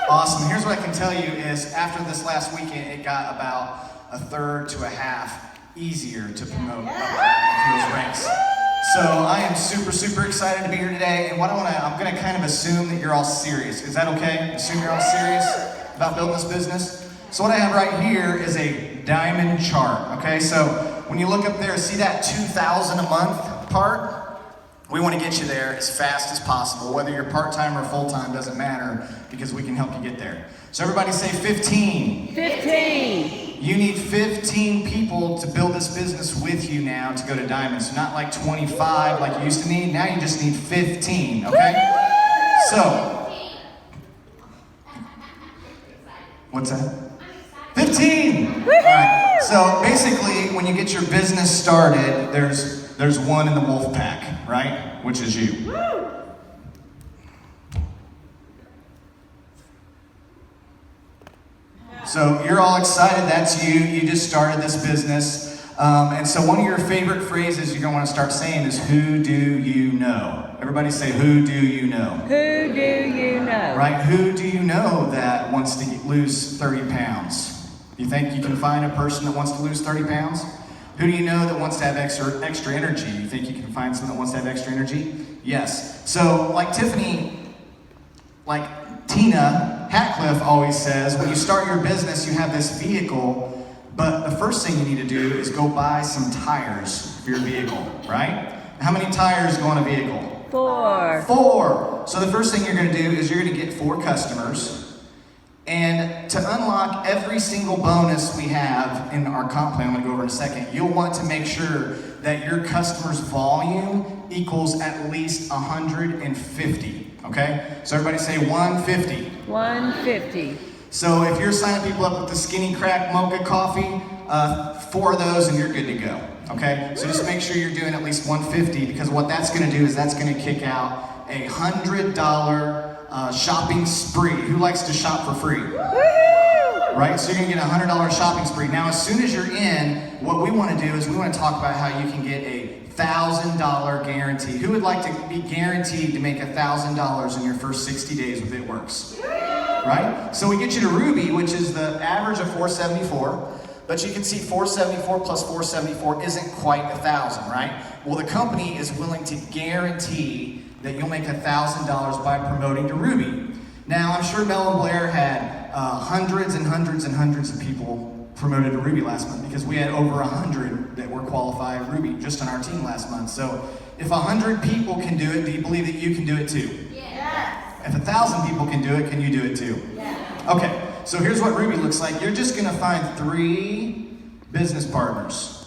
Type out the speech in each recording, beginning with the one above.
Awesome. Here's what I can tell you is after this last weekend, it got about a third to a half easier to promote up those ranks. So I am super excited to be here today. And I'm going to kind of assume that you're all serious. Is that okay? Assume you're all serious about building this business? So what I have right here is a diamond chart, okay? So when you look up there, see that 2,000 a month part? We want to get you there as fast as possible. Whether you're part-time or full-time doesn't matter because we can help you get there. So everybody say 15. 15. You need 15 people to build this business with you now to go to Diamond. So not like 25 like you used to need. Now you just need 15, okay? So, what's that? 15! All right, so basically when you get your business started, there's one in the wolf pack, right? Which is you. So you're all excited, that's you. You just started this business. And so one of your favorite phrases you're gonna wanna start saying is, who do you know? Everybody say, who do you know? Who do you know? Right, who do you know that wants to lose 30 pounds? You think you can find a person that wants to lose 30 pounds? Who do you know that wants to have extra energy? You think you can find someone that wants to have extra energy? Yes. So like Tiffany, like Tina Hatcliffe always says, when you start your business, you have this vehicle, but the first thing you need to do is go buy some tires for your vehicle, right? How many tires go on a vehicle? 4. 4. So the first thing you're gonna do is you're gonna get 4 customers. And to unlock every single bonus we have in our comp plan, I'm gonna go over in a second, you'll want to make sure that your customer's volume equals at least 150, okay? So everybody say 150. 150. So if you're signing people up with the Skinny Crack Mocha Coffee, 4 of those and you're good to go, okay? So just make sure you're doing at least 150 because what that's gonna do is that's gonna kick out a $100 shopping spree. Who likes to shop for free? Right? So you're gonna get a $100 shopping spree. Now, as soon as you're in, what we wanna do is we wanna talk about how you can get a $1,000 guarantee. Who would like to be guaranteed to make $1,000 in your first 60 days with It Works? Right? So we get you to Ruby, which is the average of 474, but you can see 474 plus 474 isn't quite 1,000, right? Well, the company is willing to guarantee that you'll make $1,000 by promoting to Ruby. Now, I'm sure Mel and Blair had hundreds and hundreds and hundreds of people promoted to Ruby last month because we had over 100 that were qualified Ruby just on our team last month. So if 100 people can do it, do you believe that you can do it too? Yes. If 1,000 people can do it, can you do it too? Yes. Okay, so here's what Ruby looks like. You're just gonna find 3 business partners.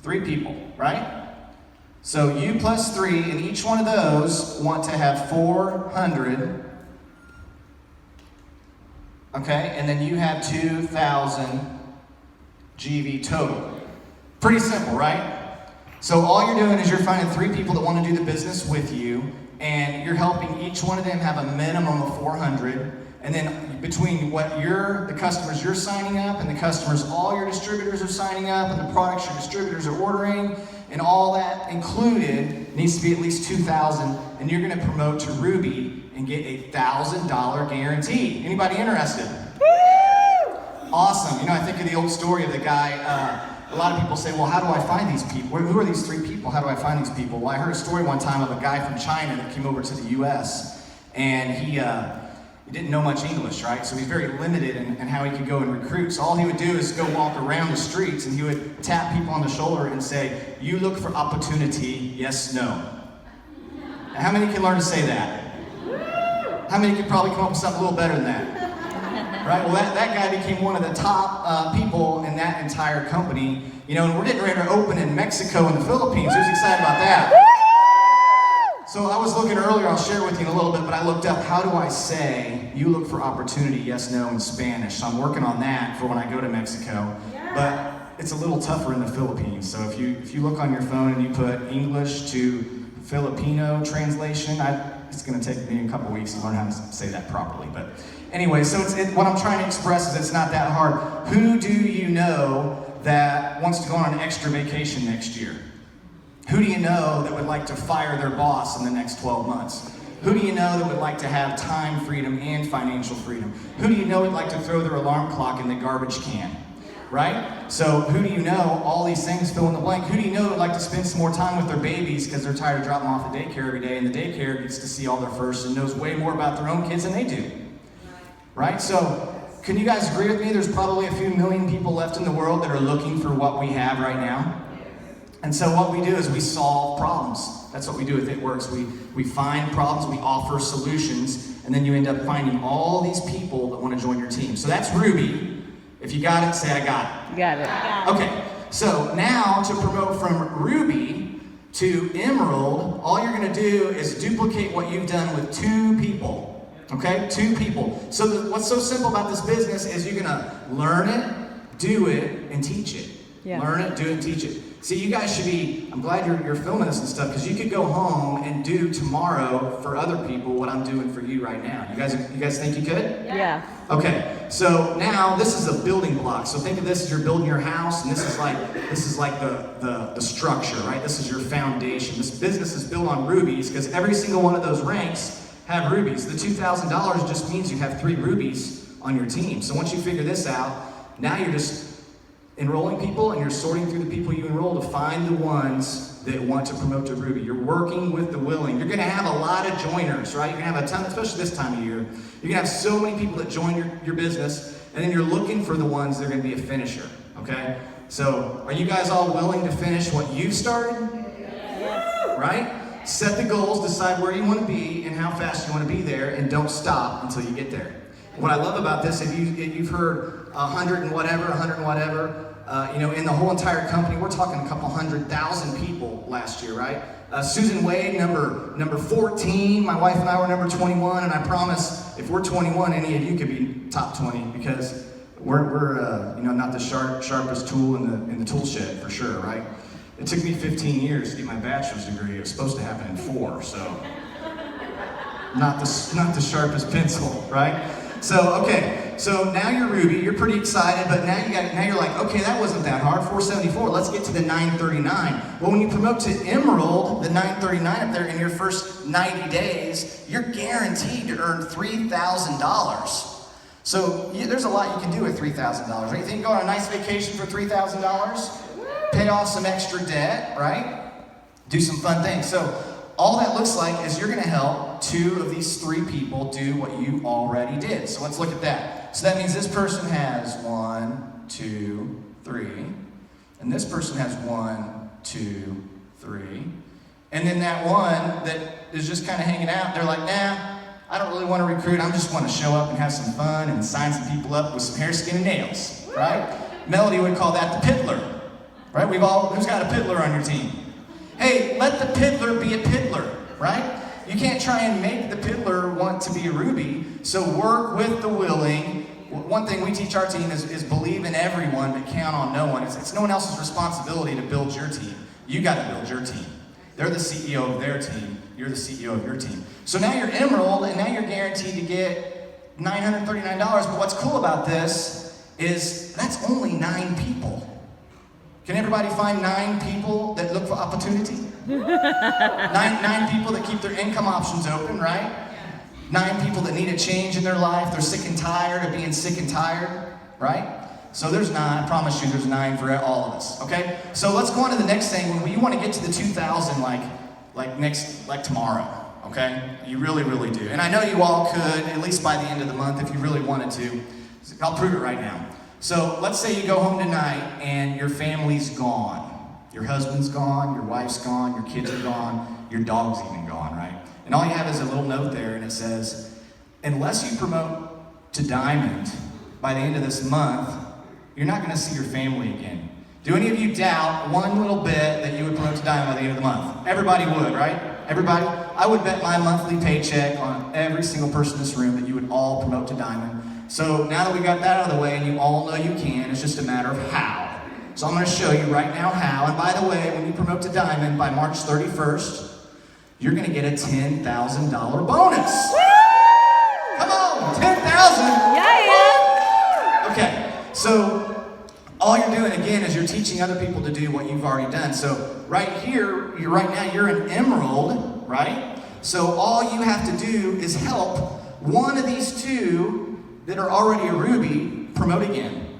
3 people, right? So you plus 3, and each one of those want to have 400. Okay, and then you have 2,000 GV total. Pretty simple, right? So all you're doing is you're finding 3 people that want to do the business with you, and you're helping each one of them have a minimum of 400. And then between the customers you're signing up and the customers all your distributors are signing up and the products your distributors are ordering and all that included needs to be at least 2,000, and you're gonna promote to Ruby and get a $1,000 guarantee. Anybody interested? Awesome. You know, I think of the old story of the guy, a lot of people say, well, how do I find these people? Who are these 3 people? How do I find these people? Well, I heard a story one time of a guy from China that came over to the US and he didn't know much English, right? So he's very limited in how he could go and recruit. So all he would do is go walk around the streets and he would tap people on the shoulder and say, you look for opportunity, yes, no. Now, how many can learn to say that? How many could probably come up with something a little better than that? Right, well that guy became one of the top people in that entire company. You know, and we're getting ready to open in Mexico and the Philippines. Who's excited about that? So I was looking earlier, I'll share with you in a little bit, but I looked up, how do I say, you look for opportunity, yes, no, in Spanish. So I'm working on that for when I go to Mexico. But it's a little tougher in the Philippines. So if you look on your phone and you put English to Filipino translation, it's gonna take me a couple weeks to learn how to say that properly. But anyway, so what I'm trying to express is it's not that hard. Who do you know that wants to go on an extra vacation next year? Who do you know that would like to fire their boss in the next 12 months? Who do you know that would like to have time freedom and financial freedom? Who do you know would like to throw their alarm clock in the garbage can? Right? So who do you know, all these things fill in the blank, who do you know would like to spend some more time with their babies because they're tired of dropping them off at daycare every day, and the daycare gets to see all their firsts and knows way more about their own kids than they do? Right? So can you guys agree with me? There's probably a few million people left in the world that are looking for what we have right now. And so what we do is we solve problems. That's what we do with It Works. We find problems, we offer solutions, and then you end up finding all these people that want to join your team. So that's Ruby. If you got it, say I got it. Got it. Okay, so now to promote from Ruby to Emerald, all you're going to do is duplicate what you've done with 2 people. Okay, 2 people. So what's so simple about this business is you're going to learn it, do it, and teach it. Yeah. Learn it, do it, and teach it. See, you guys should be, I'm glad you're filming this and stuff, because you could go home and do tomorrow for other people what I'm doing for you right now. You guys think you could? Yeah. Okay, so now this is a building block. So think of this as you're building your house, and this is like the structure, right? This is your foundation. This business is built on rubies, because every single one of those ranks have rubies. The $2,000 just means you have 3 rubies on your team. So once you figure this out, now you're just enrolling people, and you're sorting through the people you enroll to find the ones that want to promote to Ruby. You're working with the willing. You're going to have a lot of joiners, right? You're going to have a ton, especially this time of year. You're going to have so many people that join your business, and then you're looking for the ones that are going to be a finisher, okay? So are you guys all willing to finish what you've started? Yes. Right? Set the goals, decide where you want to be and how fast you want to be there, and don't stop until you get there. What I love about this, if you've heard 100 and whatever, in the whole entire company, we're talking a couple 100,000 people last year, right? Susan Wade, number 14. My wife and I were number 21, and I promise, if we're 21, any of you could be top 20, because we're not the sharpest tool in the tool shed for sure, right? It took me 15 years to get my bachelor's degree. It was supposed to happen in 4, so not the sharpest pencil, right? So, okay, so now you're Ruby, you're pretty excited, but now you're like, okay, that wasn't that hard, 474, let's get to the 939. Well, when you promote to Emerald, the 939 up there in your first 90 days, you're guaranteed to earn $3,000. So there's a lot you can do with $3,000, right? You think you go on a nice vacation for $3,000? Pay off some extra debt, right? Do some fun things. So all that looks like is you're going to help 2 of these 3 people do what you already did. So let's look at that. So that means this person has 1, 2, 3. And this person has 1, 2, 3. And then that one that is just kind of hanging out, they're like, nah, I don't really want to recruit. I just want to show up and have some fun and sign some people up with some hair, skin, and nails, right? Melody would call that the piddler, right? Who's got a piddler on your team? Hey, let the piddler be a piddler, right? You can't try and make the piddler want to be a Ruby, so work with the willing. One thing we teach our team is believe in everyone, but count on no one. It's no one else's responsibility to build your team. You got to build your team. They're the CEO of their team. You're the CEO of your team. So now you're Emerald, and now you're guaranteed to get $939. But what's cool about this is that's only 9 people. Can everybody find 9 people that look for opportunity? 9 people that keep their income options open, right? 9 people that need a change in their life. They're sick and tired of being sick and tired, right? So there's 9. I promise you there's 9 for all of us, okay? So let's go on to the next thing. When you want to get to the 2,000 like tomorrow, okay? You really, really do. And I know you all could, at least by the end of the month, if you really wanted to. I'll prove it right now. So let's say you go home tonight and your family's gone. Your husband's gone, your wife's gone, your kids are gone, your dog's even gone, right? And all you have is a little note there, and it says, unless you promote to Diamond by the end of this month, you're not going to see your family again. Do any of you doubt one little bit that you would promote to Diamond by the end of the month? Everybody would, right? Everybody? I would bet my monthly paycheck on every single person in this room that you would all promote to Diamond. So now that we got that out of the way and you all know you can, it's just a matter of how. So I'm going to show you right now how. And by the way, when you promote to Diamond by March 31st, you're going to get a $10,000 bonus. Woo! Come on, $10,000. Yeah. Okay, so all you're doing again is you're teaching other people to do what you've already done. So right here, you're in Emerald, right? So all you have to do is help one of these two that are already a Ruby promote again,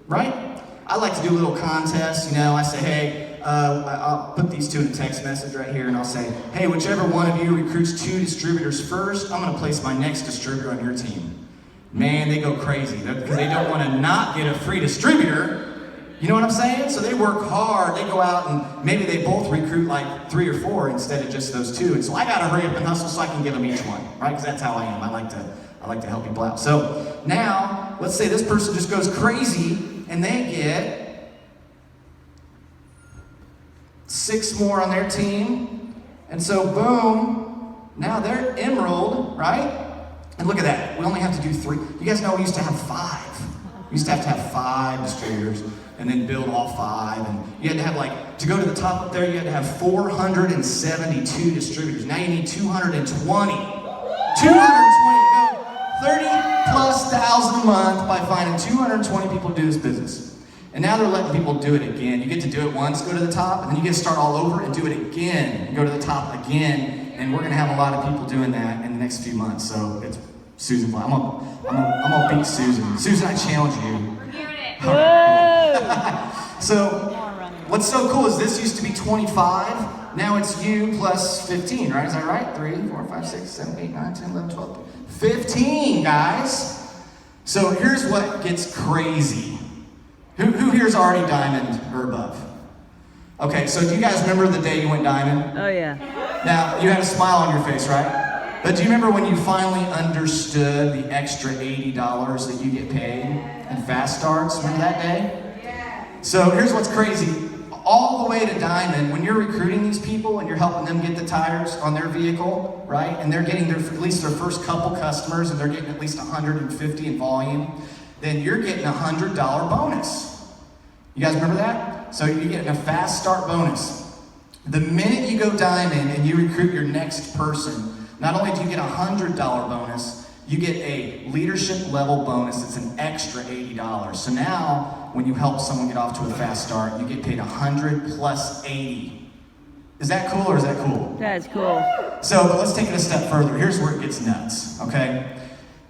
right? I like to do little contests, you know. I say, hey, I'll put these two in a text message right here, and I'll say, hey, whichever one of you recruits 2 distributors first, I'm gonna place my next distributor on your team. Man, they go crazy because they don't wanna not get a free distributor. You know what I'm saying? So they work hard, they go out and maybe they both recruit like 3 or 4 instead of just those 2. And so I gotta hurry up and hustle so I can give them each one, right? Because that's how I am. I like to help people out. So now, let's say this person just goes crazy and they get 6 more on their team. And so boom, now they're emerald, right? And look at that, we only have to do 3. You guys know we used to have 5. We used to have 5 distributors and then build all 5. And you had to have like, to go to the top up there, you had to have 472 distributors. Now you need 220. 220 to go 30 plus thousand a month by finding 220 people to do this business. And now they're letting people do it again. You get to do it once, go to the top, and then you get to start all over and do it again. And go to the top again. And we're gonna have a lot of people doing that in the next few months. So it's Susan. I'm gonna beat Susan. Susan, I challenge you. We're hearing it. Whoa! So, what's so cool is this used to be 25. Now it's you plus 15, right? Is that right? 3, 4, 5, 6, 7, 8, 9, 10, 11, 12, 15, guys. So here's what gets crazy. Who here's already diamond or above? Okay, so do you guys remember the day you went diamond? Oh, yeah. Now, you had a smile on your face, right? But do you remember when you finally understood the extra $80 that you get paid in fast starts? Remember that day? Yeah. So here's what's crazy. All the way to diamond, when you're recruiting these people and you're helping them get the tires on their vehicle, right? And they're getting at least their first couple customers and they're getting at least 150 in volume, then you're getting a $100 bonus. You guys remember that? So you're getting a fast start bonus. The minute you go diamond and you recruit your next person, not only do you get a $100 bonus, you get a leadership level bonus that's an extra $80. So now, when you help someone get off to a fast start, you get paid 100 plus 80. Is that cool or is that cool? That's cool. So, but let's take it a step further. Here's where it gets nuts, okay?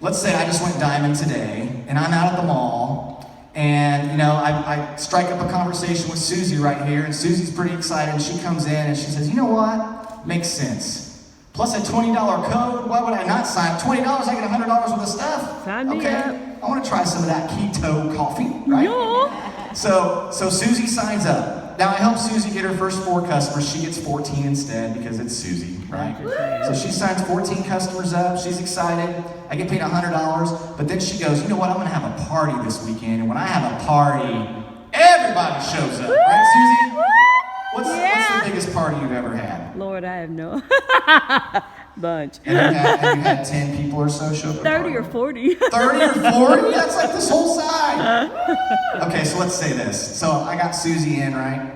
Let's say I just went diamond today, and I'm out at the mall, and you know, I strike up a conversation with Susie right here, and Susie's pretty excited, and she comes in and she says, you know what? Makes sense. Plus a $20 code, why would I not sign up? $20, I get $100 worth of stuff. Sign me okay? up. I want to try some of that keto coffee, right? Yeah. So Susie signs up. Now I help Susie get her first 4 customers. She gets 14 instead because it's Susie, right? So she signs 14 customers up. She's excited. I get paid $100, but then she goes, you know what? I'm going to have a party this weekend, and when I have a party, everybody shows up, right, Susie? What's the biggest party you've ever had? Lord, I have no bunch. Have you had 10 people or so show up? 30 or 40. 30 or 40? That's like this whole side. Okay, so let's say this. So I got Susie in, right?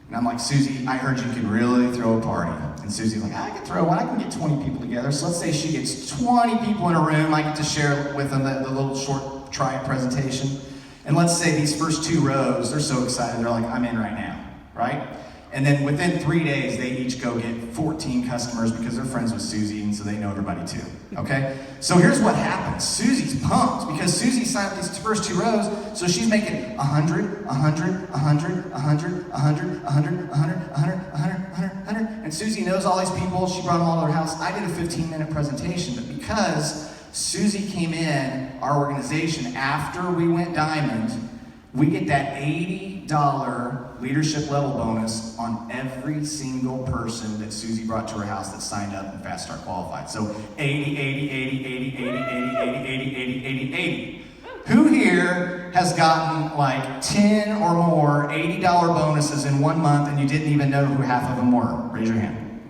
And I'm like, Susie, I heard you can really throw a party. And Susie's like, I can throw one. I can get 20 people together. So let's say she gets 20 people in a room. I get to share with them the little short try-it presentation. And let's say these first 2 rows, they're so excited. They're like, I'm in right now, right? And then within 3 days, they each go get 14 customers because they're friends with Susie, and so they know everybody too, okay? So here's what happens. Susie's pumped because Susie signed up these first 2 rows, so she's making 100, 100, 100, 100, 100, 100, 100, 100, 100, and Susie knows all these people. She brought them all to her house. I did a 15-minute presentation, but because Susie came in our organization after we went diamond, we get that $80 leadership level bonus on every single person that Susie brought to her house that signed up and fast start qualified. So 80, 80, 80, 80, 80, 80, 80, 80, 80, 80, 80. Who here has gotten like 10 or more $80 bonuses in 1 month and you didn't even know who half of them were? Raise your hand.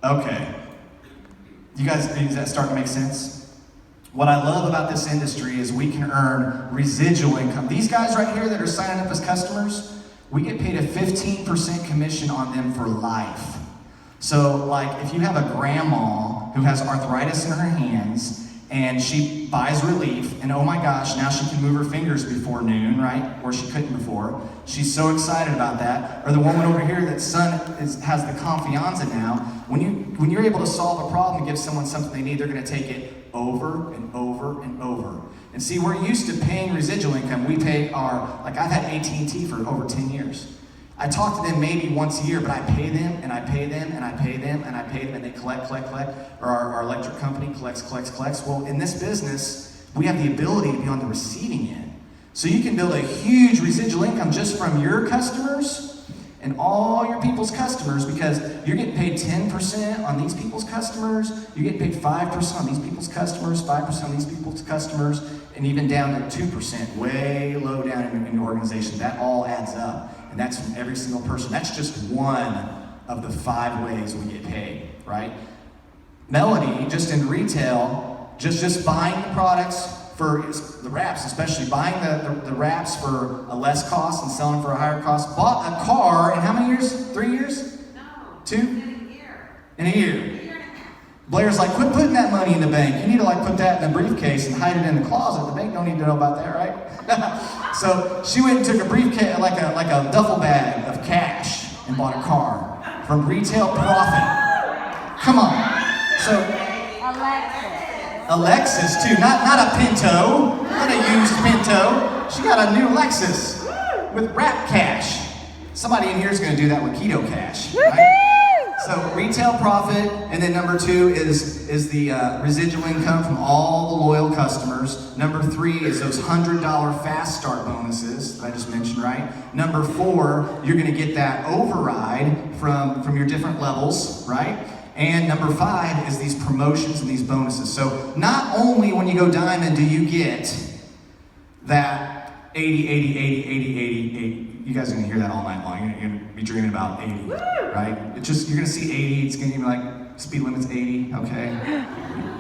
Okay. You guys, is that starting to make sense? What I love about this industry is we can earn residual income. These guys right here that are signing up as customers, we get paid a 15% commission on them for life. So like if you have a grandma who has arthritis in her hands and she buys relief and oh my gosh, now she can move her fingers before noon, right? Where she couldn't before. She's so excited about that. Or the woman over here that son has the confianza now. When you're able to solve a problem and give someone something they need, they're going to take it over and over and over. And see, we're used to paying residual income. We pay like I've had AT&T for over 10 years. I talk to them maybe once a year, but I pay them, and I pay them, and I pay them, and I pay them, and they collect. Or our electric company collects. Well, in this business, we have the ability to be on the receiving end. So you can build a huge residual income just from your customers and all your people's customers, because you're getting paid 10% on these people's customers, you're getting paid 5% on these people's customers, 5% on these people's customers, and even down to 2%, way low down in your organization. That all adds up, and that's from every single person. That's just one of the 5 ways we get paid, right? Melody, just in retail, just buying the products for the wraps, especially buying the wraps for a less cost and selling for a higher cost, bought a car in how many years? 3 years? No. 2? In a year. In a year. Blair's like, quit putting that money in the bank. You need to put that in a briefcase and hide it in the closet. The bank don't need to know about that, right? So she went and took a briefcase, like a duffel bag of cash, and bought a car from retail profit. Come on. So Alexis too, not a Pinto, not a used Pinto. She got a new Lexus with wrap cash. Somebody in here is going to do that with keto cash, right? So retail profit, and then number 2 is the residual income from all the loyal customers. Number 3 is those $100 fast start bonuses that I just mentioned, right? Number 4, you're going to get that override from your different levels, right? And number 5 is these promotions and these bonuses. So not only when you go Diamond do you get that 80, 80, 80, 80, 80, 80. You guys are gonna hear that all night long. You're gonna be dreaming about 80, right? You're gonna see 80, it's gonna be like, speed limit's 80, okay?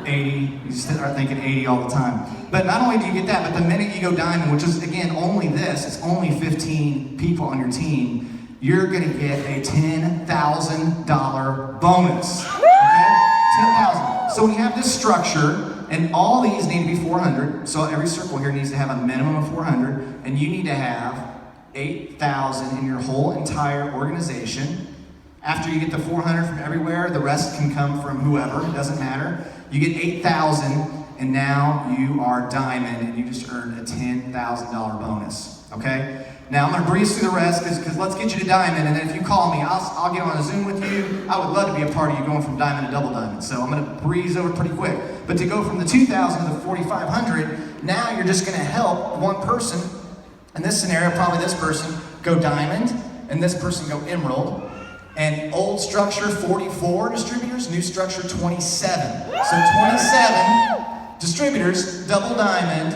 80, you just start thinking 80 all the time. But not only do you get that, but the minute you go Diamond, which is again only this, it's only 15 people on your team, you're gonna get a $10,000 bonus, okay? 10,000. So when you have this structure, and all these need to be 400, so every circle here needs to have a minimum of 400, and you need to have 8,000 in your whole entire organization. After you get the 400 from everywhere, the rest can come from whoever, it doesn't matter. You get 8,000, and now you are Diamond, and you just earned a $10,000 bonus, okay? Now I'm gonna breeze through the rest because let's get you to Diamond, and then if you call me, I'll get on a Zoom with you. I would love to be a part of you going from Diamond to Double Diamond. So I'm gonna breeze over pretty quick. But to go from the 2,000 to the 4,500, now you're just gonna help one person. In this scenario, probably this person go Diamond, and this person go Emerald. And old structure 44 distributors, new structure 27. So 27 distributors, Double Diamond.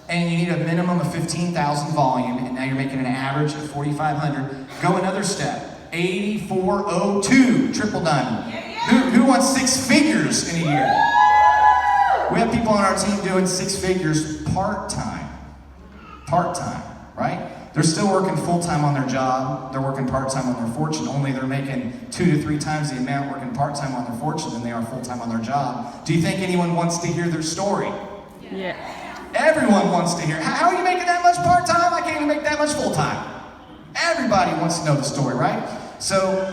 And you need a minimum of 15,000 volume, and now you're making an average of 4,500. Go another step, 8402, triple diamond. Who wants 6 figures in a year? We have people on our team doing 6 figures part-time, right? They're still working full-time on their job, they're working part-time on their fortune, only they're making 2 to 3 times the amount working part-time on their fortune than they are full-time on their job. Do you think anyone wants to hear their story? Yeah. Everyone wants to hear, how are you making that much part-time? I can't even make that much full-time. Everybody wants to know the story, right? So,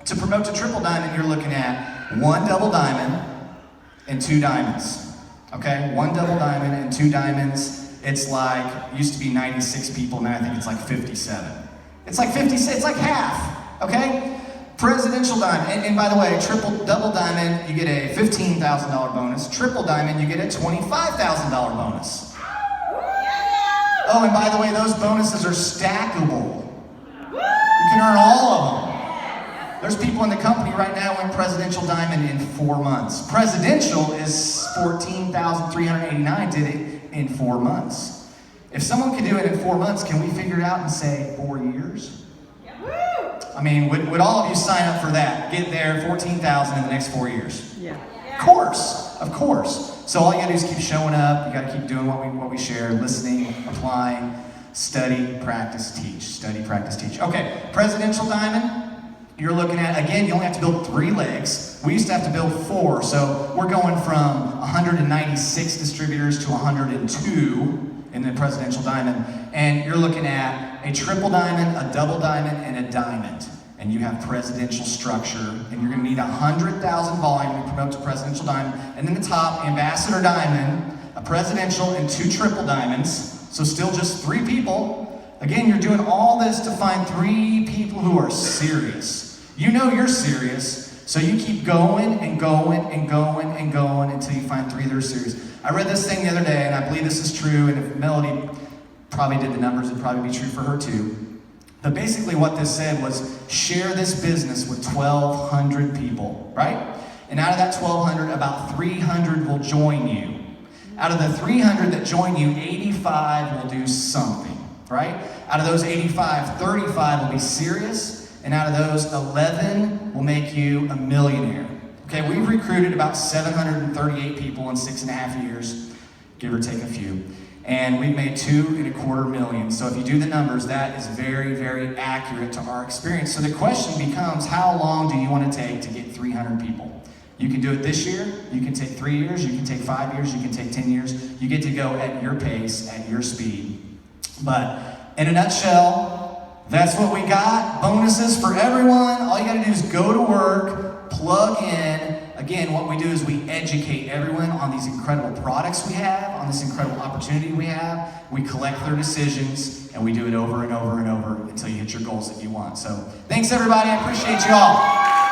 to promote to triple diamond, you're looking at 1 double diamond and 2 diamonds. Okay, 1 double diamond and 2 diamonds. It's like, used to be 96 people, now I think it's like 57. It's like 56, it's like half, okay? Presidential diamond, and by the way, double diamond, you get a $15,000 bonus. Triple diamond, you get a $25,000 bonus. Oh, and by the way, those bonuses are stackable. You can earn all of them. There's people in the company right now in Presidential Diamond in 4 months. Presidential is 14,389, did it in 4 months. If someone can do it in 4 months, can we figure it out in, say, 4 years? I mean, would all of you sign up for that? Get there, 14,000 in the next 4 years? Yeah. Of course. So all you gotta do is keep showing up. You gotta keep doing what we share, listening, applying, study, practice, teach. Study, practice, teach. Okay, Presidential Diamond, you're looking at, again, you only have to build 3 legs. We used to have to build 4, so we're going from 196 distributors to 102 in the Presidential Diamond, and you're looking at a triple diamond, a double diamond, and a diamond. and you have presidential structure, and you're gonna need 100,000 volume to promote to presidential diamond, and then the top, ambassador diamond, a presidential, and 2 triple diamonds, so still just 3 people. Again, you're doing all this to find 3 people who are serious. You know you're serious, so you keep going and going and going and going until you find 3 that are serious. I read this thing the other day, and I believe this is true, and if Melody probably did the numbers, it'd probably be true for her too. But basically what this said was, share this business with 1,200 people, right? And out of that 1,200, about 300 will join you. Out of the 300 that join you, 85 will do something, right? Out of those 85, 35 will be serious, and out of those, 11 will make you a millionaire. Okay, we've recruited about 738 people in 6.5 years, give or take a few. And we've made $2.25 million. So if you do the numbers, that is very, very accurate to our experience. So the question becomes, how long do you want to take to get 300 people? You can do it this year, you can take 3 years, you can take 5 years, you can take 10 years. You get to go at your pace, at your speed. But in a nutshell, that's what we got. Bonuses for everyone. All you gotta do is go to work, plug in. Again, what we do is we educate everyone on these incredible products we have, on this incredible opportunity we have. We collect their decisions, and we do it over and over and over until you hit your goals that you want. So thanks everybody, I appreciate you all.